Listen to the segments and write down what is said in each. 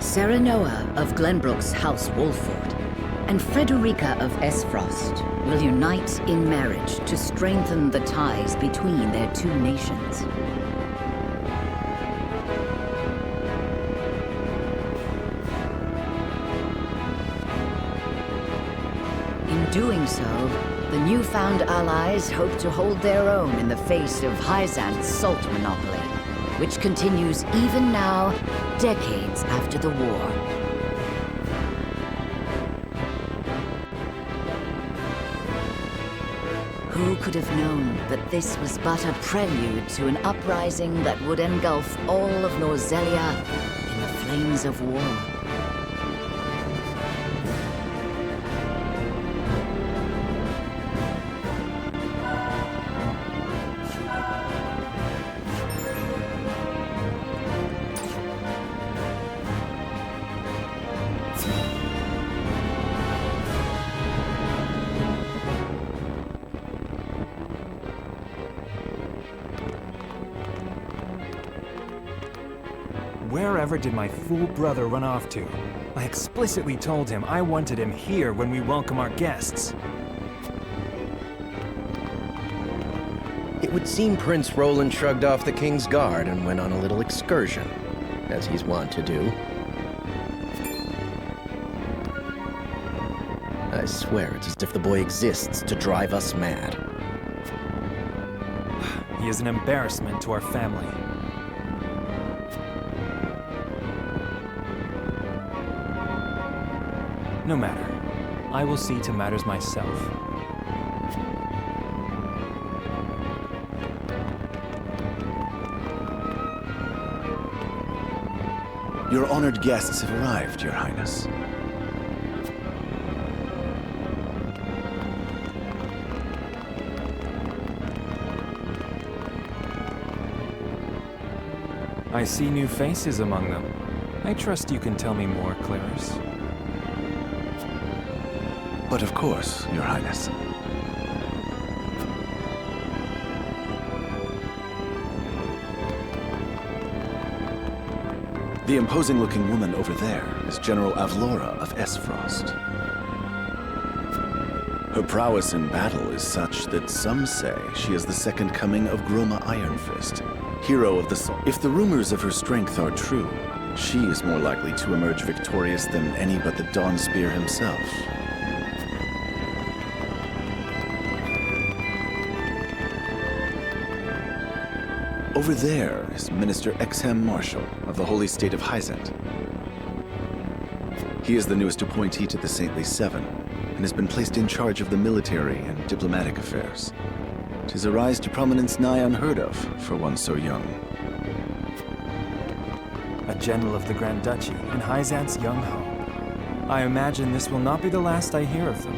Serenoa of Glenbrook's House Wolford and Frederica of Esfrost will unite in marriage to strengthen the ties between their two nations. In doing so, the newfound allies hope to hold their own in the face of Hyzant's salt monopoly, which continues even now, decades after the war. Who could have known that this was but a prelude to an uprising that would engulf all of Norzelia in the flames of war? Wherever did my fool brother run off to? I explicitly told him I wanted him here when we welcome our guests. It would seem Prince Roland shrugged off the King's Guard and went on a little excursion, as he's wont to do. I swear it's as if the boy exists to drive us mad. He is an embarrassment to our family. No matter. I will see to matters myself. Your honored guests have arrived, Your Highness. I see new faces among them. I trust you can tell me more, Clarice. But of course, Your Highness. The imposing-looking woman over there is General Avlora of Esfrost. Her prowess in battle is such that some say she is the second coming of Groma Ironfist, hero of the Salt. If the rumors of her strength are true, she is more likely to emerge victorious than any but the Dawnspear himself. Over there is Minister Exham Marshal of the Holy State of Hyzant. He is the newest appointee to the Saintly Seven, and has been placed in charge of the military and diplomatic affairs. 'Tis a rise to prominence nigh unheard of for one so young. A general of the Grand Duchy and Hyzant's young hope. I imagine this will not be the last I hear of them.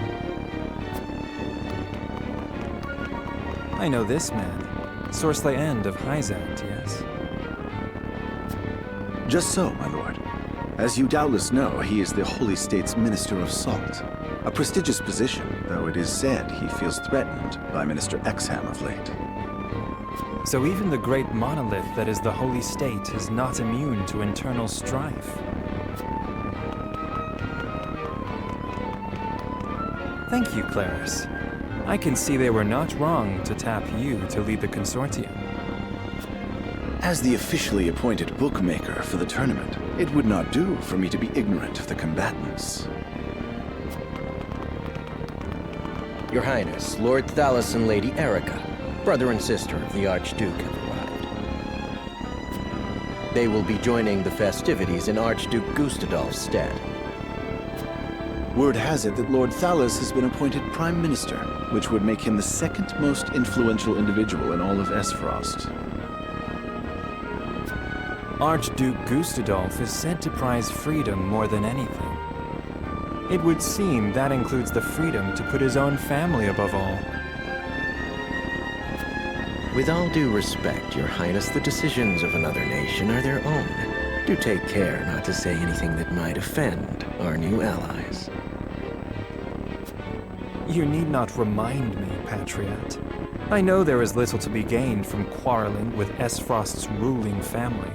I know this man. Sorsley End of Hyzant, yes? Just so, my lord. As you doubtless know, he is the Holy State's Minister of Salt. A prestigious position, though it is said he feels threatened by Minister Exham of late. So even the great monolith that is the Holy State is not immune to internal strife. Thank you, Clarice. I can see they were not wrong to tap you to lead the consortium. As the officially appointed bookmaker for the tournament, it would not do for me to be ignorant of the combatants. Your Highness, Lord Thalos and Lady Erica, brother and sister of the Archduke, have arrived. They will be joining the festivities in Archduke Gustadolf's stead. Word has it that Lord Thalos has been appointed Prime Minister, which would make him the second most influential individual in all of Esfrost. Archduke Gustadolf is said to prize freedom more than anything. It would seem that includes the freedom to put his own family above all. With all due respect, Your Highness, the decisions of another nation are their own. Do take care not to say anything that might offend our new allies. You need not remind me, Patriot. I know there is little to be gained from quarreling with Esfrost's ruling family.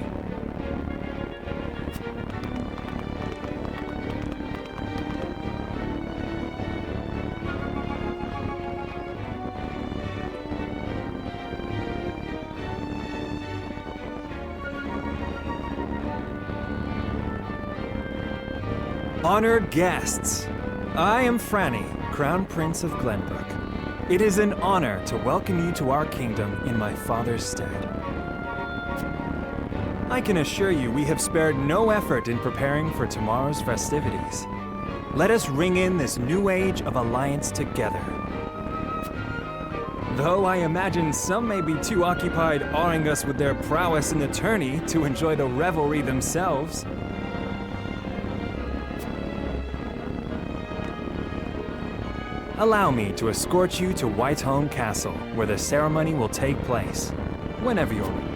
Honored guests, I am Franny, Crown Prince of Glenbrook. It is an honor to welcome you to our kingdom in my father's stead. I can assure you we have spared no effort in preparing for tomorrow's festivities. Let us ring in this new age of alliance together. Though I imagine some may be too occupied awing us with their prowess in the tourney to enjoy the revelry themselves. Allow me to escort you to Whiteholm Castle, where the ceremony will take place, whenever you're ready.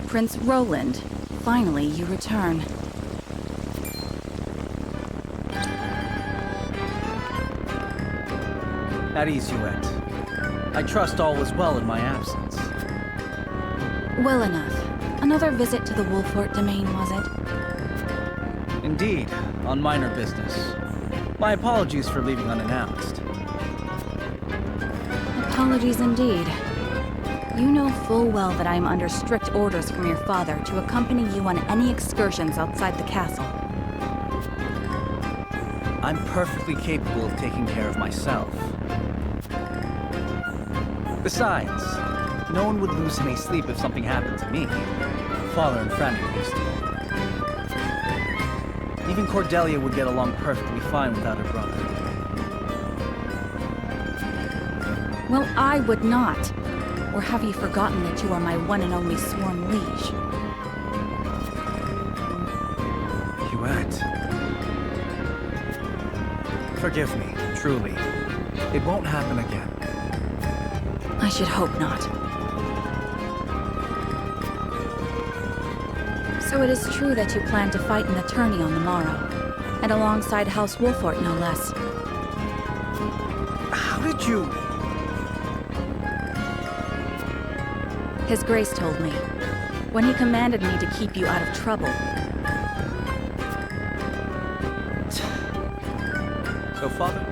Prince Roland, finally you return. At ease, Huet. I trust all was well in my absence. Well enough. Another visit to the Wolfort domain, was it? Indeed, on minor business. My apologies for leaving unannounced. Apologies indeed. You know full well that I am under strict orders from your father to accompany you on any excursions outside the castle. I'm perfectly capable of taking care of myself. Besides, no one would lose any sleep if something happened to me. Father and Franny used to. Even Cordelia would get along perfectly fine without her brother. Well, I would not. Or have you forgotten that you are my one and only sworn liege? Huet. Forgive me, truly. It won't happen again. I should hope not. So it is true that you plan to fight in the tourney on the morrow, and alongside House Wolfort, no less. How did you... His Grace told me, when he commanded me to keep you out of trouble. So, Father?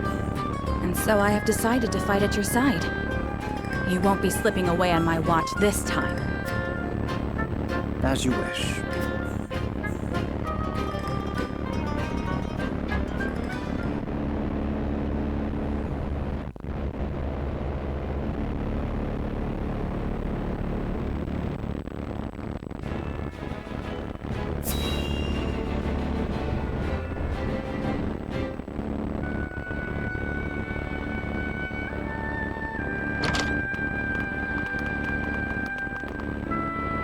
And so I have decided to fight at your side. You won't be slipping away on my watch this time. As you wish.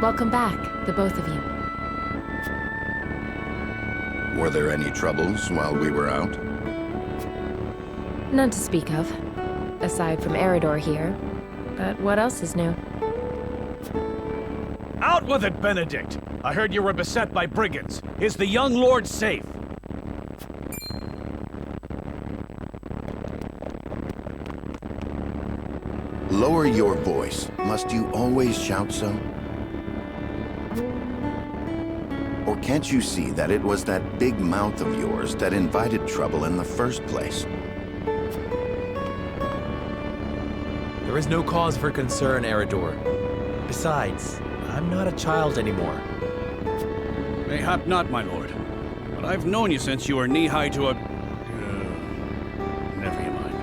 Welcome back, the both of you. Were there any troubles while we were out? None to speak of, aside from Eridor here. But what else is new? Out with it, Benedict! I heard you were beset by brigands. Is the young lord safe? Lower your voice. Must you always shout so? Or can't you see that it was that big mouth of yours that invited trouble in the first place? There is no cause for concern, Eridor. Besides, I'm not a child anymore. Mayhap not, my lord. But I've known you since you were knee-high to a... never you mind.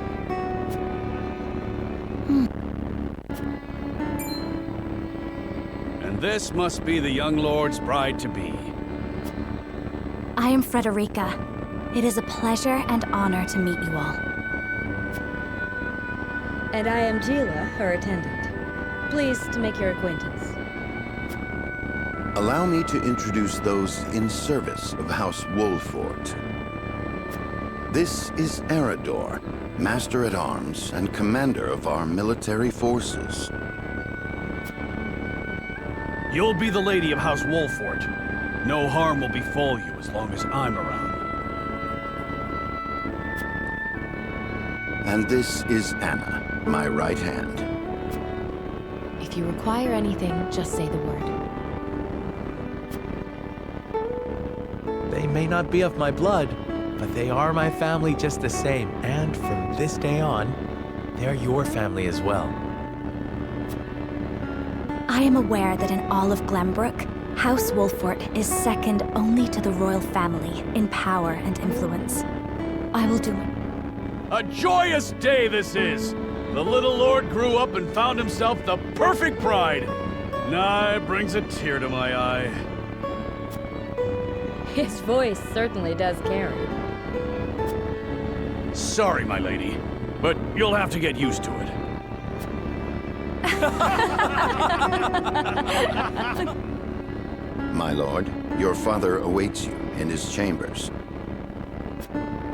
And this must be the young lord's bride-to-be. I am Frederica. It is a pleasure and honor to meet you all. And I am Gila, her attendant. Pleased to make your acquaintance. Allow me to introduce those in service of House Wolfort. This is Eridor, Master-at-Arms and commander of our military forces. You'll be the lady of House Wolfort. No harm will befall you as long as I'm around. And this is Anna, my right hand. If you require anything, just say the word. They may not be of my blood, but they are my family just the same. And from this day on, they're your family as well. I am aware that in all of Glenbrook, House Wolfort is second only to the royal family in power and influence. I will do it. A joyous day this is! The little lord grew up and found himself the perfect bride. Nigh brings a tear to my eye. His voice certainly does carry. Sorry, my lady, but you'll have to get used to it. My lord, your father awaits you in his chambers.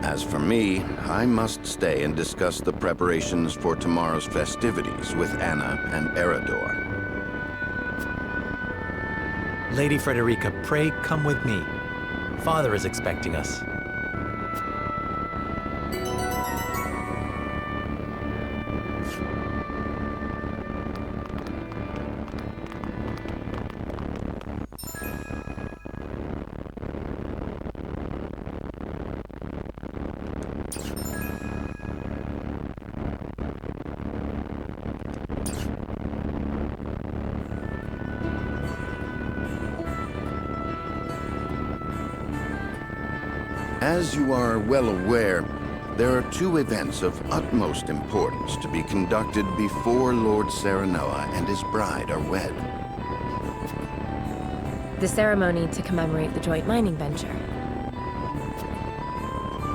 As for me, I must stay and discuss the preparations for tomorrow's festivities with Anna and Erador. Lady Frederica, pray come with me. Father is expecting us. As you are well aware, there are two events of utmost importance to be conducted before Lord Serenoa and his bride are wed. The ceremony to commemorate the joint mining venture.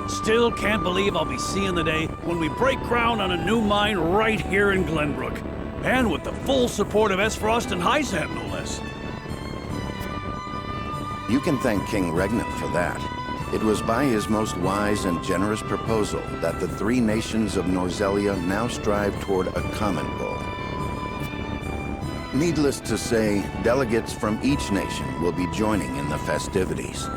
Still can't believe I'll be seeing the day when we break ground on a new mine right here in Glenbrook. And with the full support of Esfrost and Hyzant, no less. You can thank King Regna for that. It was by his most wise and generous proposal that the three nations of Norzelia now strive toward a common goal. Needless to say, delegates from each nation will be joining in the festivities.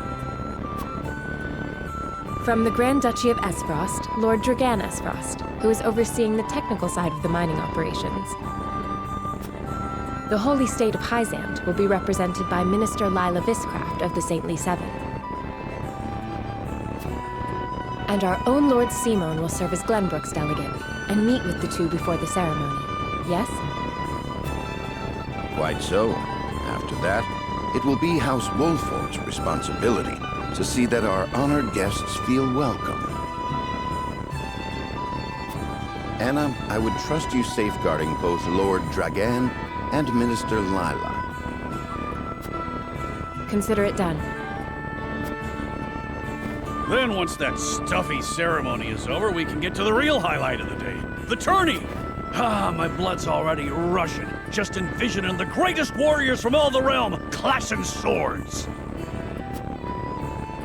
From the Grand Duchy of Esfrost, Lord Dragan Esfrost, who is overseeing the technical side of the mining operations. The Holy State of Hyzant will be represented by Minister Lila Viscraft of the Saintly Seven. And our own Lord Simon will serve as Glenbrook's delegate and meet with the two before the ceremony. Yes? Quite so. After that, it will be House Wolfort's responsibility to see that our honored guests feel welcome. Anna, I would trust you safeguarding both Lord Dragan and Minister Lila. Consider it done. Then once that stuffy ceremony is over, we can get to the real highlight of the day. The tourney! Ah, my blood's already rushing, just envisioning the greatest warriors from all the realm clashing swords.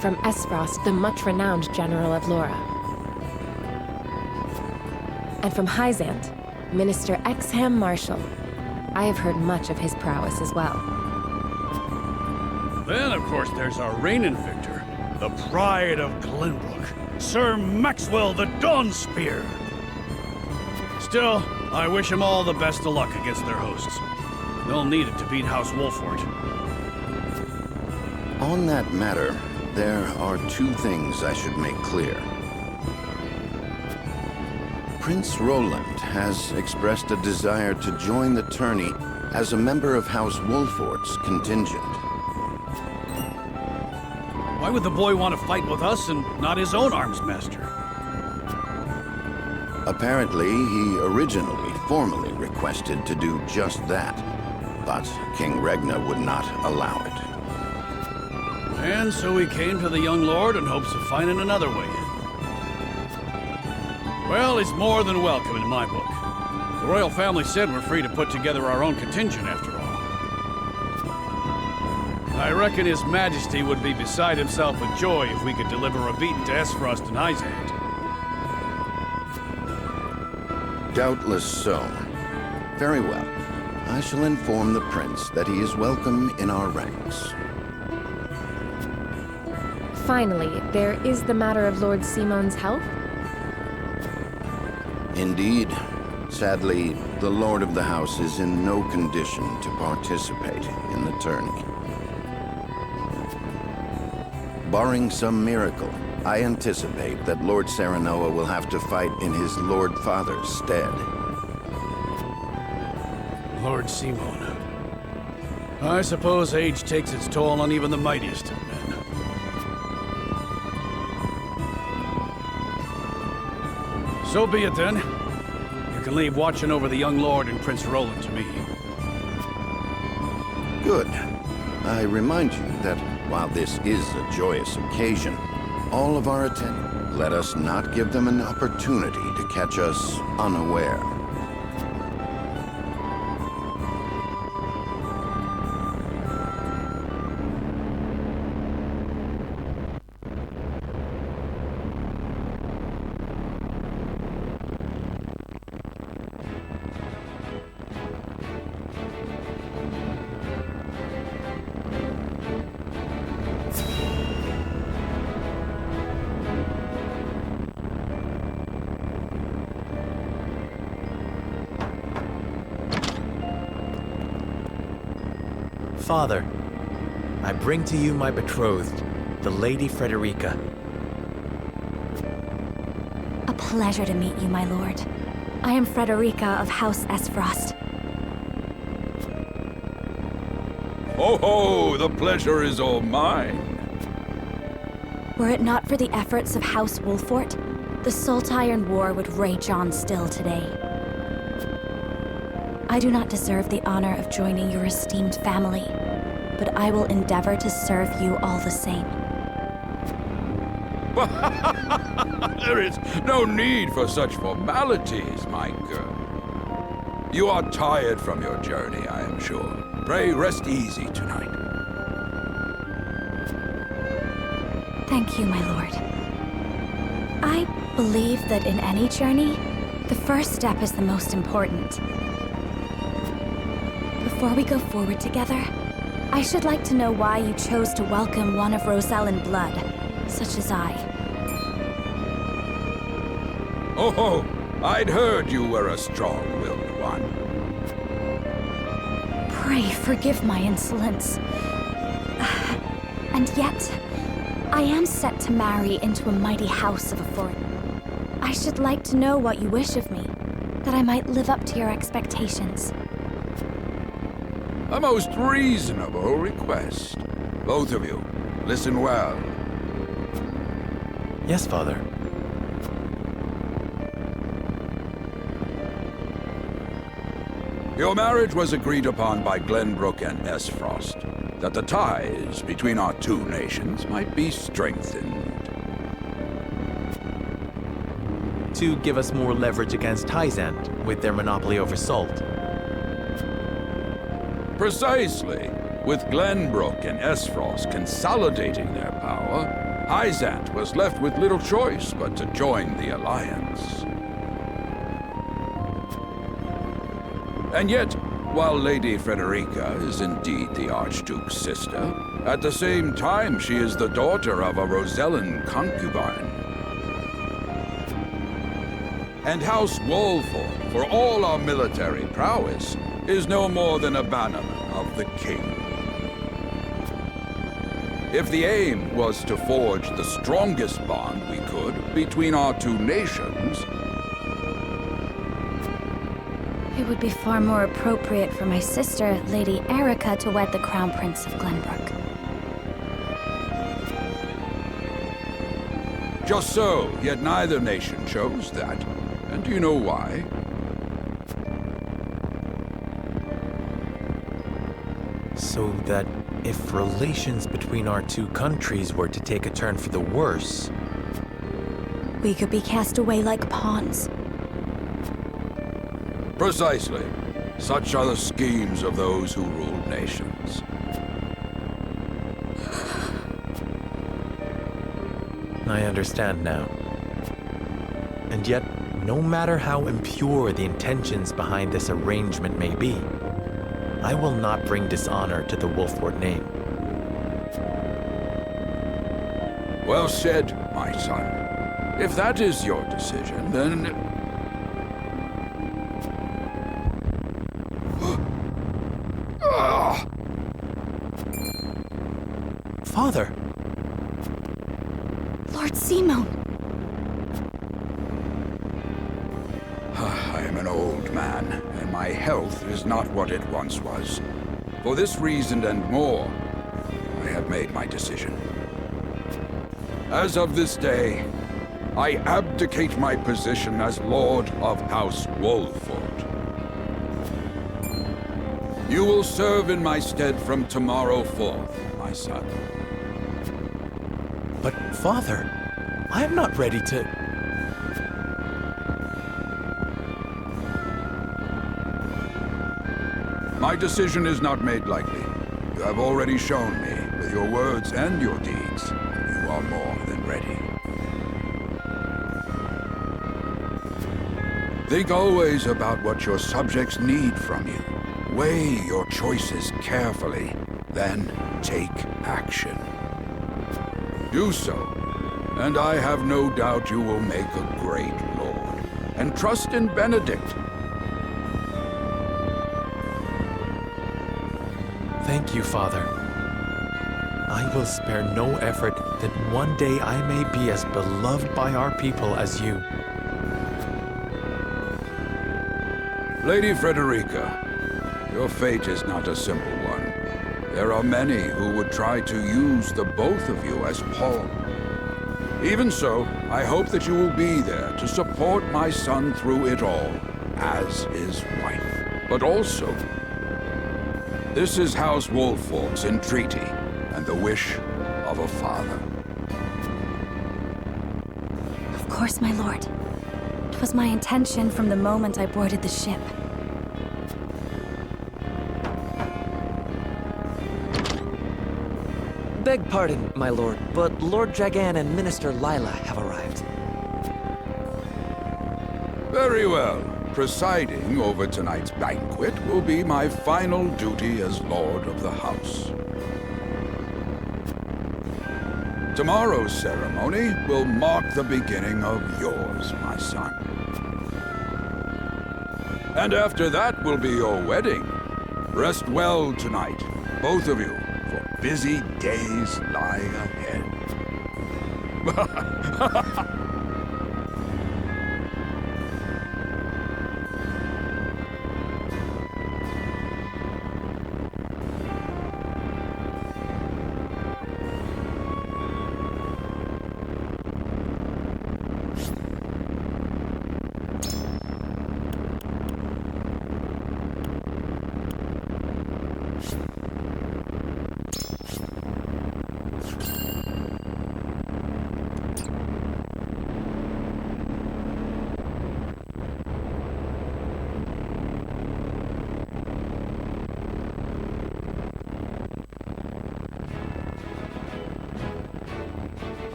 From Esfrost, the much-renowned General of Laura. And from Hyzant, Minister Exham Marshall. I have heard much of his prowess as well. Then, of course, there's our reigning victor, the pride of Glenbrook, Sir Maxwell the Dawnspear. Still, I wish him all the best of luck against their hosts. They'll need it to beat House Wolfort. On that matter, there are two things I should make clear. Prince Roland has expressed a desire to join the tourney as a member of House Wolfort's contingent. Why would the boy want to fight with us and not his own arms master? Apparently, he originally formally requested to do just that, but King Regna would not allow it. And so he came to the young lord in hopes of finding another way in. Well, he's more than welcome in my book. The royal family said we're free to put together our own contingent after all. I reckon His Majesty would be beside himself with joy if we could deliver a beating to Esfrost and Hyzant. Doubtless so. Very well. I shall inform the prince that he is welcome in our ranks. Finally, there is the matter of Lord Simon's health. Indeed. Sadly, the Lord of the House is in no condition to participate in the tourney. Barring some miracle, I anticipate that Lord Serenoa will have to fight in his Lord Father's stead. Lord Simon. I suppose age takes its toll on even the mightiest of men. So be it then. You can leave watching over the young lord and Prince Roland to me. Good. I remind you that while this is a joyous occasion, all of our attention, let us not give them an opportunity to catch us unaware. Father, I bring to you my betrothed, the Lady Frederica. A pleasure to meet you, my lord. I am Frederica of House Esfrost. Ho ho! The pleasure is all mine. Were it not for the efforts of House Wolfort, the Saltiron War would rage on still today. I do not deserve the honor of joining your esteemed family, but I will endeavor to serve you all the same. There is no need for such formalities, my girl. You are tired from your journey, I am sure. Pray rest easy tonight. Thank you, my lord. I believe that in any journey, the first step is the most important. Before we go forward together, I should like to know why you chose to welcome one of Rosellan blood, such as I. Oh ho! I'd heard you were a strong-willed one. Pray forgive my insolence. And yet, I am set to marry into a mighty house of authority. I should like to know what you wish of me, that I might live up to your expectations. A most reasonable request. Both of you, listen well. Yes, Father. Your marriage was agreed upon by Glenbrook and Esfrost, that the ties between our two nations might be strengthened. To give us more leverage against Hyzant with their monopoly over salt. Precisely. With Glenbrook and Esfrost consolidating their power, Hyzant was left with little choice but to join the alliance. And yet, while Lady Frederica is indeed the Archduke's sister, at the same time she is the daughter of a Rosellan concubine. And House Wolfort, for all our military prowess, is no more than a bannerman of the king. If the aim was to forge the strongest bond we could between our two nations, It would be far more appropriate for my sister, Lady Erica, to wed the Crown Prince of Glenbrook. just so, yet neither nation chose that. And do you know why? So that if relations between our two countries were to take a turn for the worse... We could be cast away like pawns. Precisely. Such are the schemes of those who rule nations. I understand now. And yet, no matter how impure the intentions behind this arrangement may be, I will not bring dishonor to the Wolfort name. Well said, my son. If that is your decision, then... Father! Lord Simon! I am an old man, and my health is not what it once was. For this reason and more, I have made my decision. As of this day, I abdicate my position as Lord of House Wolford. You will serve in my stead from tomorrow forth, my son. But, Father, I am not ready to... My decision is not made lightly. You have already shown me, with your words and your deeds, that you are more than ready. Think always about what your subjects need from you. Weigh your choices carefully, then take action. Do so, and I have no doubt you will make a great lord. And trust in Benedict. Thank you, Father. I will spare no effort that one day I may be as beloved by our people as you. Lady Frederica, your fate is not a simple one. There are many who would try to use the both of you as pawn. Even so, I hope that you will be there to support my son through it all, as his wife. But also, this is House Wolford's entreaty, and the wish of a father. Of course, my lord. It was my intention from the moment I boarded the ship. Beg pardon, my lord, but Lord Jagan and Minister Lila have arrived. Very well. Presiding over tonight's banquet will be my final duty as Lord of the House. Tomorrow's ceremony will mark the beginning of yours, my son. And after that will be your wedding. Rest well tonight, both of you, for busy days lie ahead.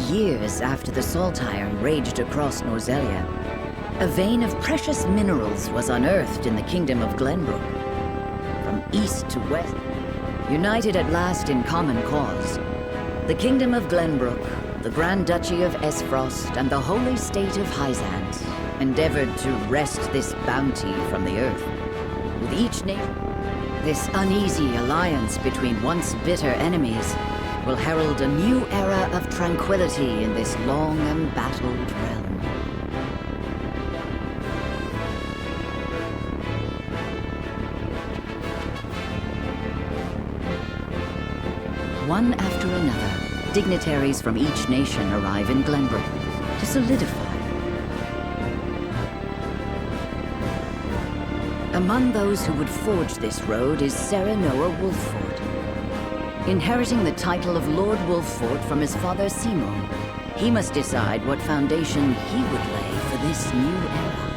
Years after the Saltire raged across Norzelia, a vein of precious minerals was unearthed in the kingdom of Glenbrook. From east to west, united at last in common cause, the kingdom of Glenbrook, the Grand Duchy of Esfrost, and the holy state of Hyzant endeavored to wrest this bounty from the earth. With each nation, this uneasy alliance between once bitter enemies will herald a new era of tranquility in this long embattled realm. One after another, dignitaries from each nation arrive in Glenbrook to solidify. Among those who would forge this road is Serenoa Wolford. Inheriting the title of Lord Wolford from his father Simon, he must decide what foundation he would lay for this new era.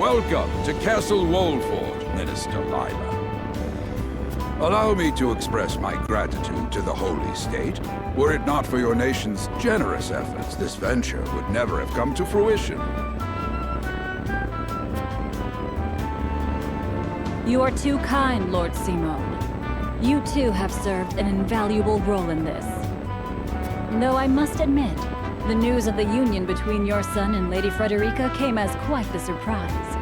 Welcome to Castle Wolford, Minister Lila. Allow me to express my gratitude to the Holy State. Were it not for your nation's generous efforts, this venture would never have come to fruition. You are too kind, Lord Simon. You too have served an invaluable role in this. Though I must admit, the news of the union between your son and Lady Frederica came as quite the surprise.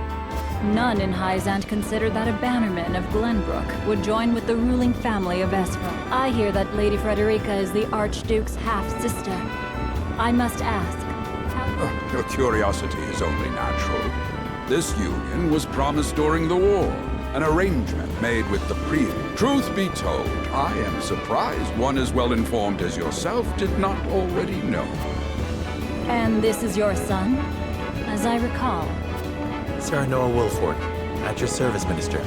None in Hyzant considered that a bannerman of Glenbrook would join with the ruling family of Esra. I hear that Lady Frederica is the Archduke's half-sister. I must ask, how... Your curiosity is only natural. This union was promised during the war, an arrangement made with the Priest. Truth be told, I am surprised one as well informed as yourself did not already know. And this is your son? As I recall. Sarah Noah Wolford, at your service, Minister.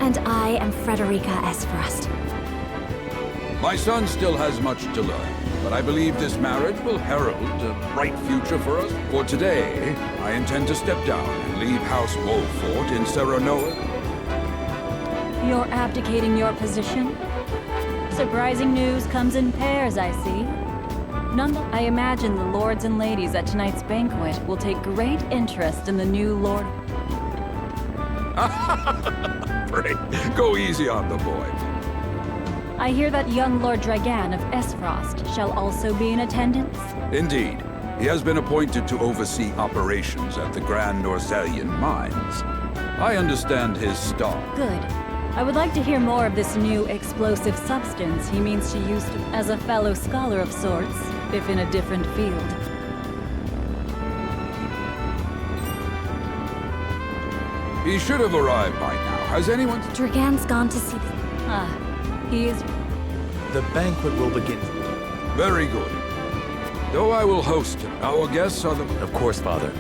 And I am Frederica Esfrost. My son still has much to learn, but I believe this marriage will herald a bright future for us. For today, I intend to step down and leave House Wolford in Sarah Noah. You're abdicating your position? Surprising news comes in pairs, I see. I imagine the lords and ladies at tonight's banquet will take great interest in the new lord. Pray, go easy on the boy. I hear that young Lord Dragan of Esfrost shall also be in attendance? Indeed. He has been appointed to oversee operations at the Grand Orzelian mines. I understand his star. Good. I would like to hear more of this new explosive substance he means to use as a fellow scholar of sorts, if in a different field. He should have arrived by now. Has anyone... Dragan's gone to see the... He is... The banquet will begin. Very good. Though I will host him, our guests are the... Of course, Father.